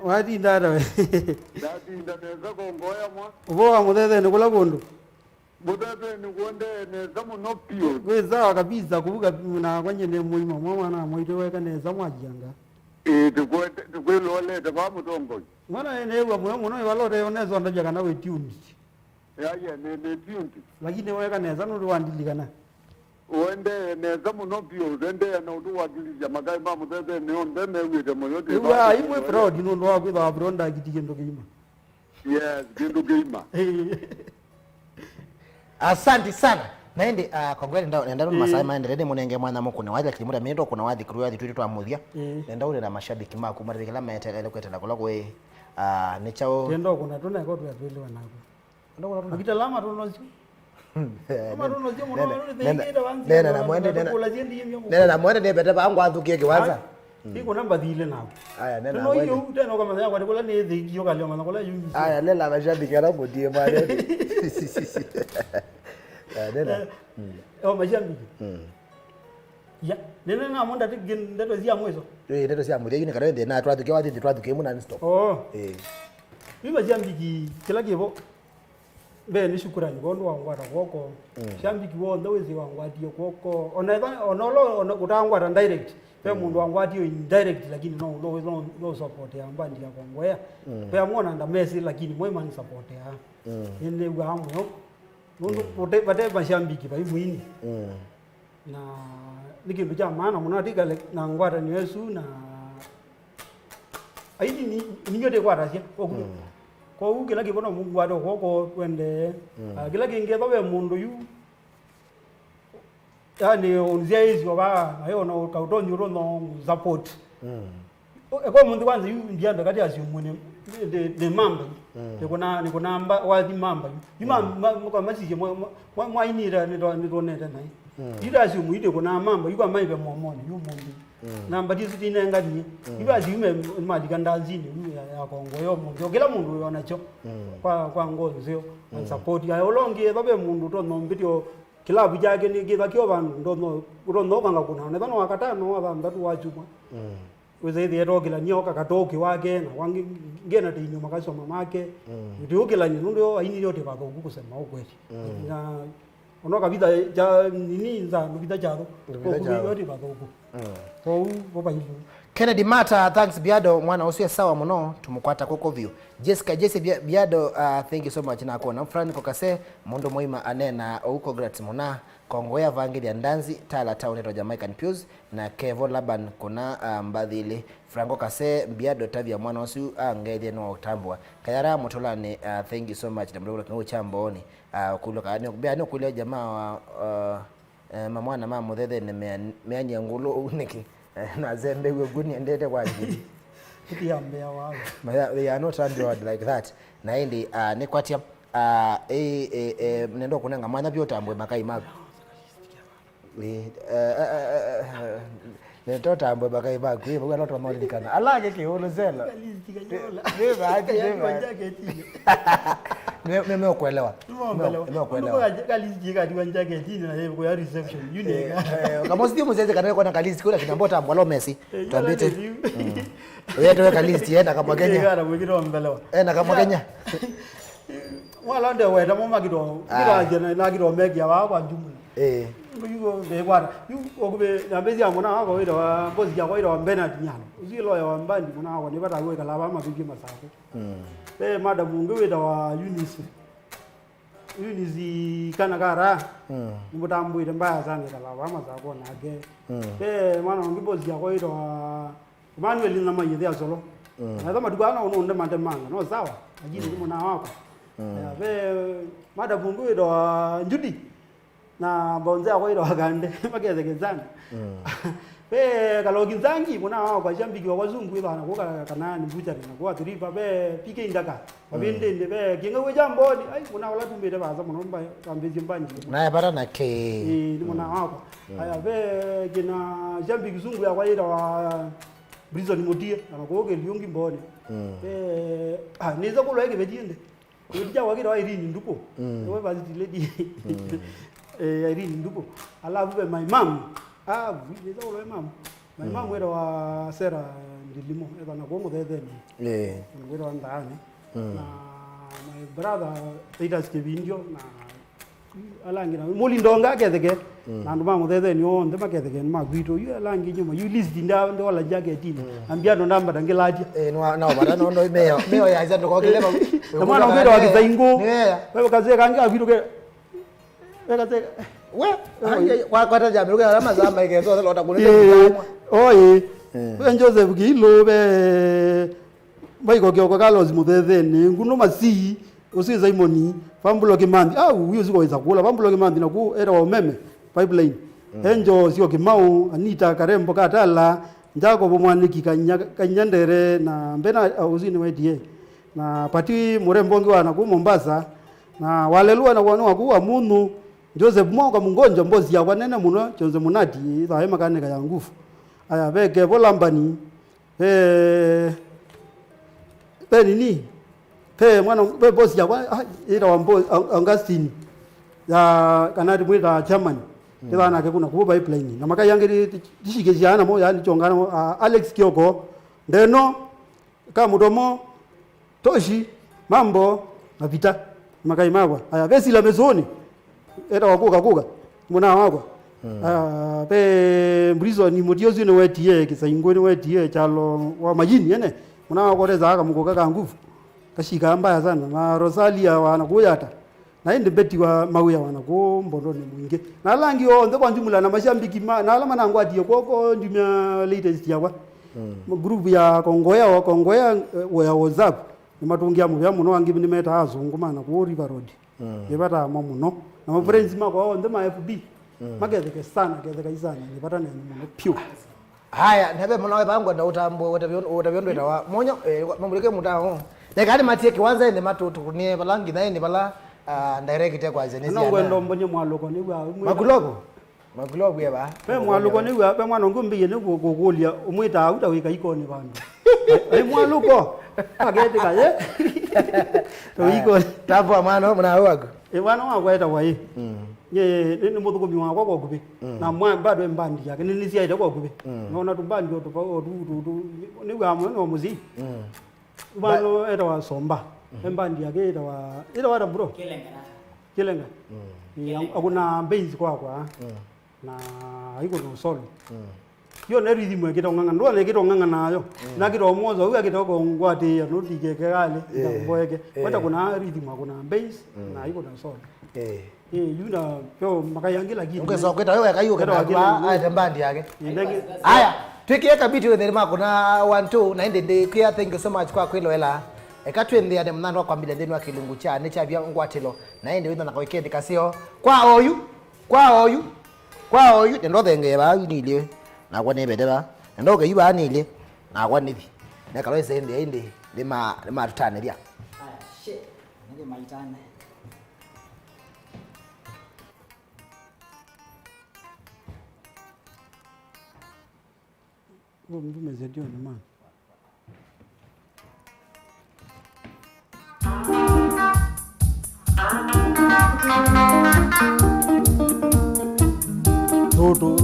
wadi ndara dadi ndameza Kongowea mwa ubo wa mudede ni kula kundu Budete ni kuende neza muno pio. Weza kabisa kuvuga na kwanye ne muima mwana mwite weka neza mwajanga. Tukwelole tabamutongo. Mwana ene wa muno walore onezo ndajaga nawe tunes. Ya ne tunes. Lakini weka neza no rwandilikana. Uende neza muno pio ende na uduwagilija magai ba mutete ne onde ne wite moyote. Wa imwe fraud no ndo akwa abronda kitikendo kima. Yes, kindu kima. Asante sana. Naende Kongowea nenda masai maendeleo munenge mwana mukune wale kimuda mendo kuna wadhi kuruwa dhitu twamuthia. Nenda ule na mashabiki maku mari kila metele kwetela kula kwe ne chao. Tendo kuna tuna ko twelewa nako. Ndo kuna tuna kitalama tunozi. Kama tunozi muno ndio wanzi. Nenda na mwende ne beta bangu athukie kiwanza. Iko namba dhile nako. Aya nenda mwende. Teno hiyo teno kama kwa kula ne dhikio kalio mana kula yungi. Aya nenda mashabiki ara modie mare. Nenda. Mashabiki. Ya, nene na monda tigin ndeto zia mwezo. Ndeto zia mwezo yini karende na twathuke wathi twathuke mu na stop. Mimi mashabiki kila kibo. Be ni shukrani bondo wangwara koko. Shambiki wonda wezi wangwadio koko. Onolo kutangwara direct. Pe mundu wangwadio indirect lakini no support ya mbandi ya Kongowea. Pe muona nda mesi lakini mwema ni support ya. Nene wa hamwe. Mundu pote bate mashambiki ba imwini. Na nikindu cha maana munatika na ngwara ni Yesu na aidi ni nyote kwara sia okuno. Ko kila kibono Mungu wado koko twende kila kinge babe mundu yu yani onzia hizo ba ayo no kautonyo no support eko mundu kwanza yu ndianda kati asiumune de mamba ni kuna amba wazi mamba yu mamba kwa masije mwa inira ni neta nai ida asiumu ide kuna mamba yu kwa maibe momoni yu mundu namba dizi tinenga ni yu asiume madikanda zini ya Kongowea mundu kila mundu yonacho kwa ngonzio support ya olongi babe mundu to nombitio kila bujage ni kibakio bandu ndo kanga kuna ne bano wakatano abandatu wachuma weze thero kila nyoka katoki wake na wangi ngena tinyo makasoma make ndio kila nyo aini yote bako kusema ukweli na onoka bida ja nini nza bida jaro ko yote bako ko ba hizo Kennedy Mata, thanks Biado mwana usiye sawa muno tumukwata koko view. Jesse Biado, thank you so much na kona Frank Kokase Mondo Moima anena uko grats muna Kongowea vangeli ya ndanzi tala town to Jamaican Pews na Kevo Laban kuna mbadhili Franco Kase Biado tavia mwana usu ngeli no utambwa Kayara Motolane, thank you so much na mdogo kwa chamboni kuloka Biado kule jamaa wa mamwana mama mudhede ne meanya ngulo uniki na zembe guni endete kwa ajili kitiambea wao they are not underward like that na hindi ni kwatia nendo kunanga mwana byo tambwe makai mago nendo tambwe makai mago hiyo bwana watu wanaolikana alaje kiolo zela beba hadi mimi kuelewa kaliziji kati wanja ketini na yeye kwa reception unique kama sio mzee kana kwa kalizi kula kinambota mbalo Messi tuambie wewe tuwe kalizi enda kama Kenya kana mwikiro mbelewa enda kama Kenya wala ndio wewe mama kido na kido megia wa kwa jumla yuko begwara yuko okube nambezi amona hako wira wa bozi ya wira wa Bernard Nyano uzilo ya mbandi kuna hako ni bata wewe kala mama bigi masako madam ngweda wa Eunice kana kara mutambu ile mbaya sana kala mama zako nage mwana ngibozi ya wira wa Emmanuel na mayedhi azolo na kama dugana unaonde mandemanga no sawa ajini mwana wako madam ngweda wa Njudi na bonza kwa ile wakande magezekezana kalogizangi muna wao kwa shambiki wa wazungu ile anakuwa kanani butchery na kwa turipa pike indaka wabende kinga we jamboni ai muna wala tumbere baza munomba kambezi mbanje na yabara na ke ni muna wao aya kina shambiki zungu ya kwa ile wa Brison Modie anakuwa liyongi mbone niza kulo yake bediende kujja wakira wa irini nduko wewe bazi lady irini nduko alafu my mom niza kulo mom my mom wera wa sera ndilimo eba na gongo thetheni wera wa ndani na my brother Titus Kevindio na alangi na molindonga ketheke na ndo mamuthethe ni on thema ketheke ni magwito yu alangi nyuma yu list nda ndo wala jacket na Biado namba dangilatia no bara no meo ya za ndo kwa kile na mwana ngiro akizaingo wewe kaze kanga vitu ke wewe kaze kwa tajamu kwa alama za mama ikezo lota kunete oye we Joseph Kilo be baiko kyoko Carlos muthethe ni nguno masi usiza imoni pambulo kimandi huyo siko weza kula pambulo kimandi na ku era wa umeme pipeline enjo sio kimau Anita Karembo katala njako bomwaniki kanyandere na mbena uzini wedie na pati murembongi wana ku Mombasa na walelua na kwanu ku amunu Joseph Mwanga mungonjo mbozi ya kwanene muno chonze munati thahema kaneka ya ngufu aya beke bolambani nini mwana bosi ya ira wambo Augustine ya kanati mwita chairman ila kuna kuba pipeline na maka yange dishike jana mo yani chongana Alex Kioko ndeno kamudomo toshi mambo na vita maka imawa aya besi la mezoni era wakuka mwana wako pe mbrizo ni mutiozi ne wetie kisaingoni wetie chalo wa majini ene mwana wako reza aka mukoka ka nguvu kashika mbaya sana na Rosalia wanakuyata na ende beti wa mauya wanako mbondo ne mwinge na langi ndo kwa njumula na mashambiki na alama na ngwati koko ndimya latest yakwa group ya Kongowea wa WhatsApp ni matungia mu ya muno wangi ni meta azungu mana ku River Road yebata mamuno na ma friends mako ndo ma FB magetheke sana isana yebata ne muno pure haya nebe mnawe bangu na utambo utavyondo itawa monyo mamuleke mutao nekali matie kiwanza ende matutu kunie balangi na ende bala direct kwa zenezi ya ngwendo mbonye mwaloko ni wa magulogo yeba pe mwaloko ni wa pe mwana ngumbi yene gogolia umwita auta wika ikoni bandu ai mwaluko agete kaye to iko tapo amano mna wako wana wako eta wa ye ni muthuko mi wako kwa kubi na mwa bado mbandi yake ni nisia ita kwa kubi naona tubandi oto ni wa mwana muzi bano era wa somba embandi yake ita wa bro kilenga akuna base kwa na iko no solo yo ne rhythm yake tonganga ndo ne kitonganga nayo na kitomoza huyu akitoka ngwate ya no dike kale ndaboyeke kwata kuna rhythm akuna base na iko na solo yuna pyo makayangi lakini ungezo kweta wewe akayo kwa ate mbandi yake haya tukiweka biti wewe mako na 1 2 na ende clear. Thank you so much kwa kwelo ela ekatwende ade mnando kwa mbile ndeni wa kilungu cha ne cha bya ngwatelo na ende wenda na weekend kasio kwa oyu ndo thenge ba unile na kwa nebe deba ndo ke yuba anile na kwa nibi na kalo ende lima tutane dia shit ndio maitane mtu mezedio na man Toto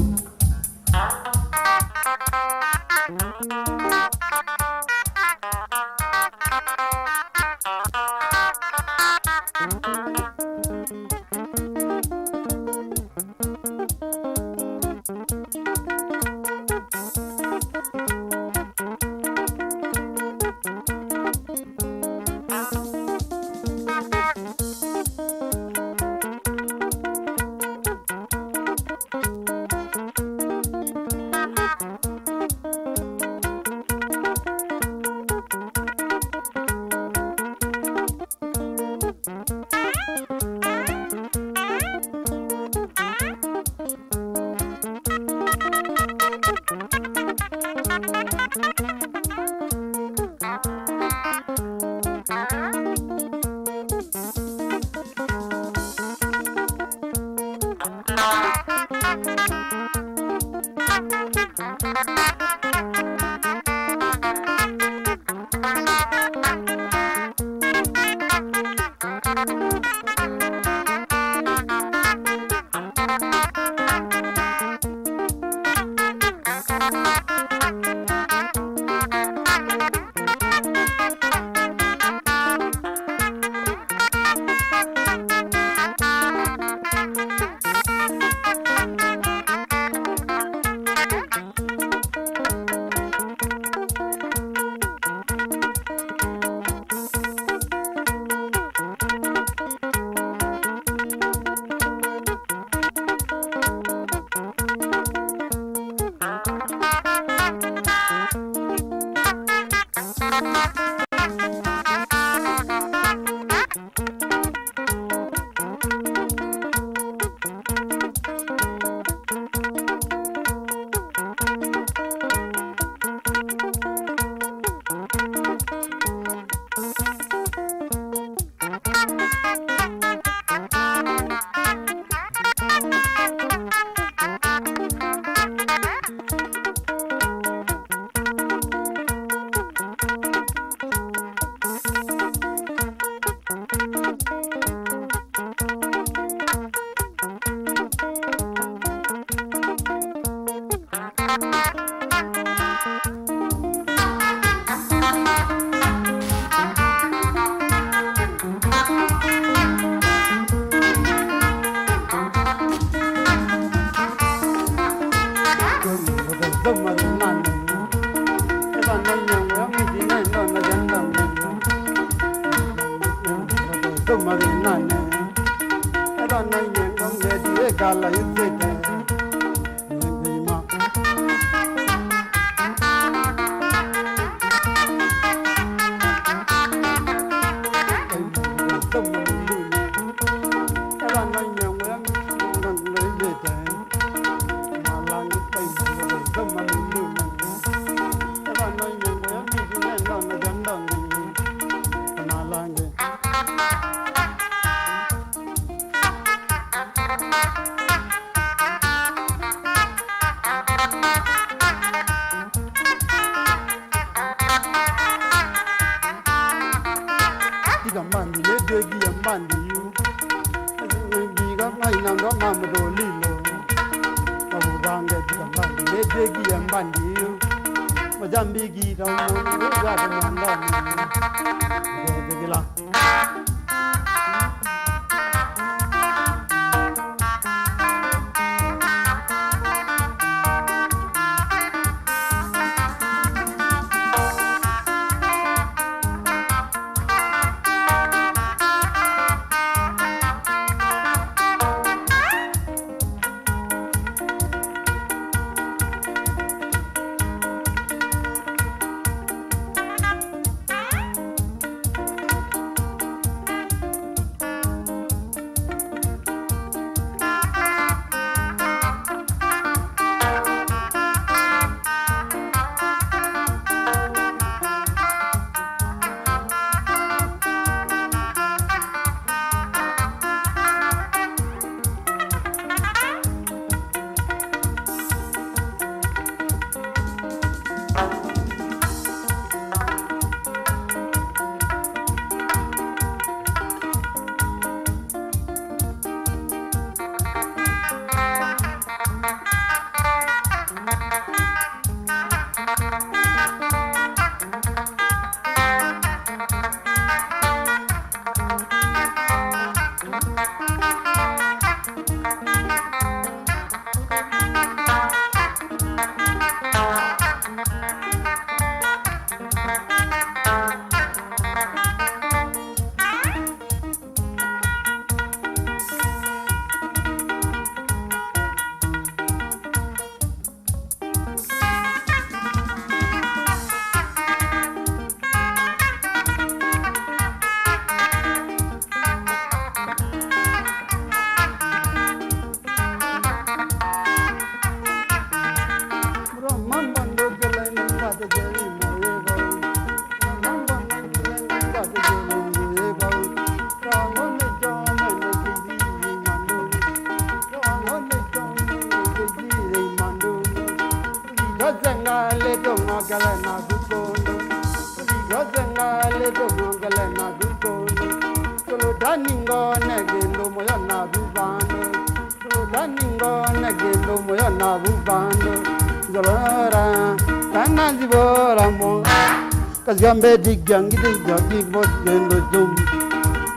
Gambe digang di jagi bot gendo jum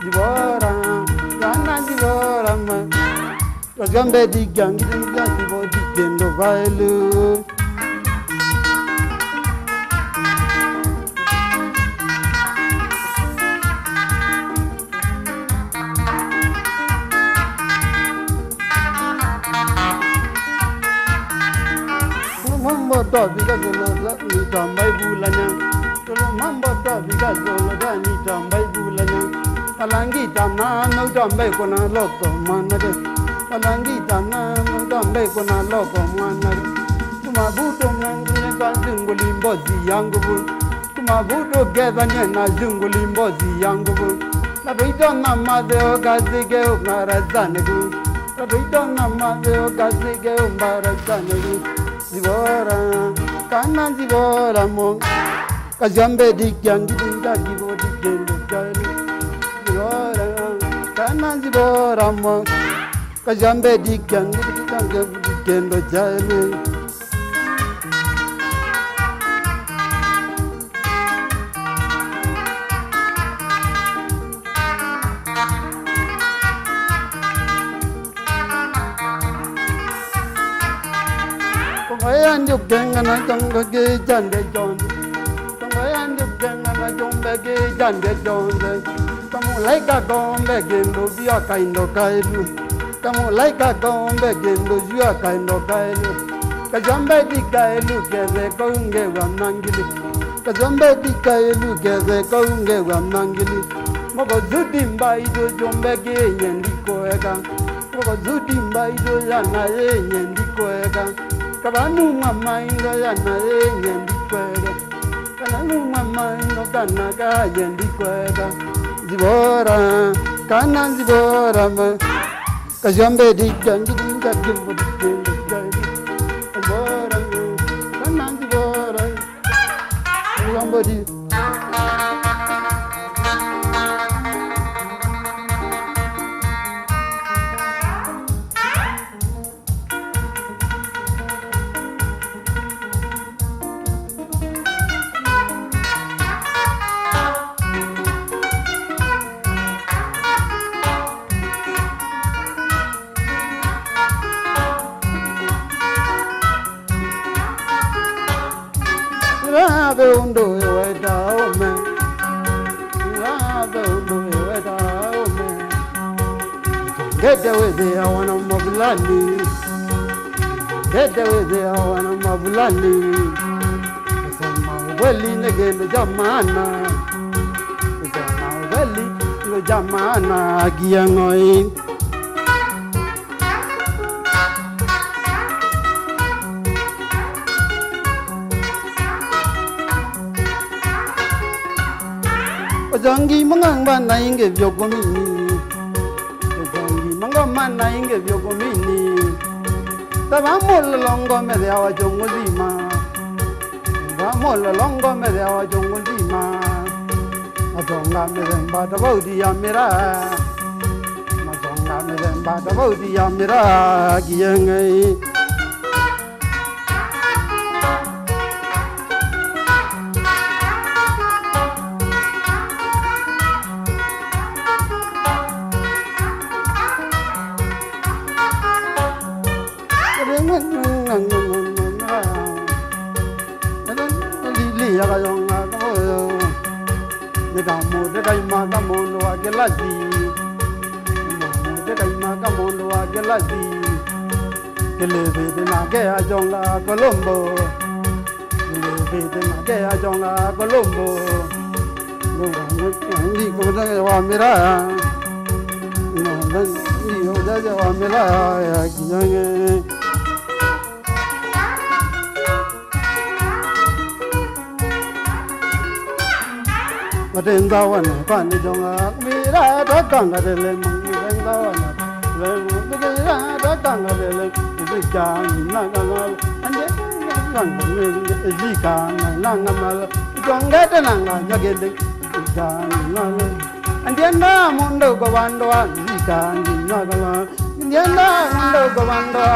dibora kana dibora ma gambe digang di jagi bot gendo vailu mambo to biga gelo la ni tambai bulanya mambo tabiga zolo dani tambai bulana palangi tamna no tambai kona loko manade palangi tamna no tambai kona loko manade tuma buto ngangune ka zunguli mbozi yangu bu tuma buto gedanya na zunguli mbozi yangu bu na doito na madeo gazige umarazane bu na doito na madeo gazige umarazane bu zibora kana zibora mo Kajambe dikyangi dikyangi bo dikendo jali zibora kana zibora mo Kajambe dikyangi dikyangi dikendo jali Kongowea njukenga na kongage jande jonde Kongowea njukenga na jombege jande jonde Kamu laika gombe gendo via kaindo kailu Kamu laika gombe gendo via kaindo kailu Kajambe di kailu keze kaunge wa nangili Kajambe di kailu keze kaunge wa nangili Moko zudi mbaido jombege yendiko ega Moko zudi mbaido yana yendiko ega Kabanu mama ingo yana yendi kwega Kabanu mama ingo kana ka yendi kwega Zibora kana zibora ma Kajambe di jangi di jangi di jangi jangi Zibora kana zibora Kajambe di Rabe undo weda ome Rabe undo weda ome Gede wede awana mabulani Gede wede awana mabulani Sema weli negendo jamana Sema weli lo jamana Giangoi Ojangi mangang bana inge vyogomini Ojangi mangang bana inge vyogomini Tabamol longo me de awa jongozima Tabamol longo me de awa jongozima Matonga me de mbata baudi ya mira Matonga me de mbata baudi ya mira Giyengai Kililimbi ajonga Colombo Kililimbi ajonga Colombo Ndi ko wa mira no ndi ho wa mira ya kiyange Matenza wana kwani jonga mira takanga dele matenza wana mira takanga dele Jang nangamal ande nang jika nangamal jonga nanga jagende jang nang ande na mundo gowando jika nangala ande na mundo gowando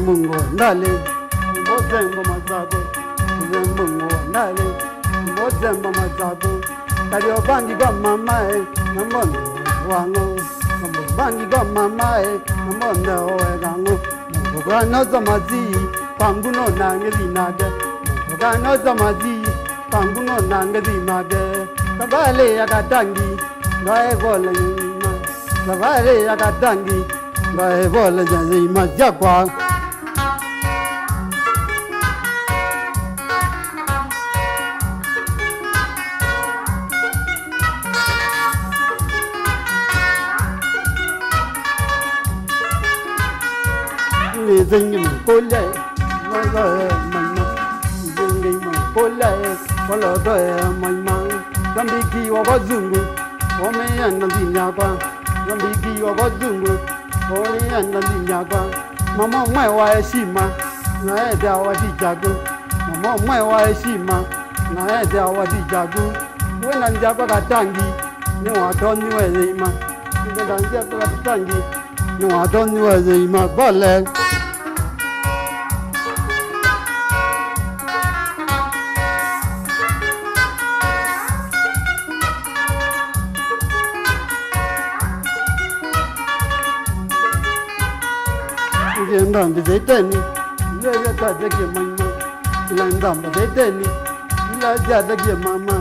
mungo ndale mbozembo mazako mungo ndale mbozembo mazako kalio bangi kwa mamae namondo wango bangi kwa mamae namondo wegango mugano zamazi panguno nange dinage mugano zamazi panguno nange dinage kabale yakatangi ngae bola nyima kabale yakatangi ngae bola nyima jakwa ni zingi mkola ngoi mama zingi mkola wala doe mama kambiki wa wazungu omeana dinyakwa kambiki wa wazungu omeana dinyakwa mama mwe wa heshima na eda wa dijagu mama mwe wa heshima na eda wa dijagu wena njapa katangi ni watoni wezima ndio njapa katangi ni watoni wezima bale Landam bedeni, la jada ke mama. Landam bedeni, la jada ke mama.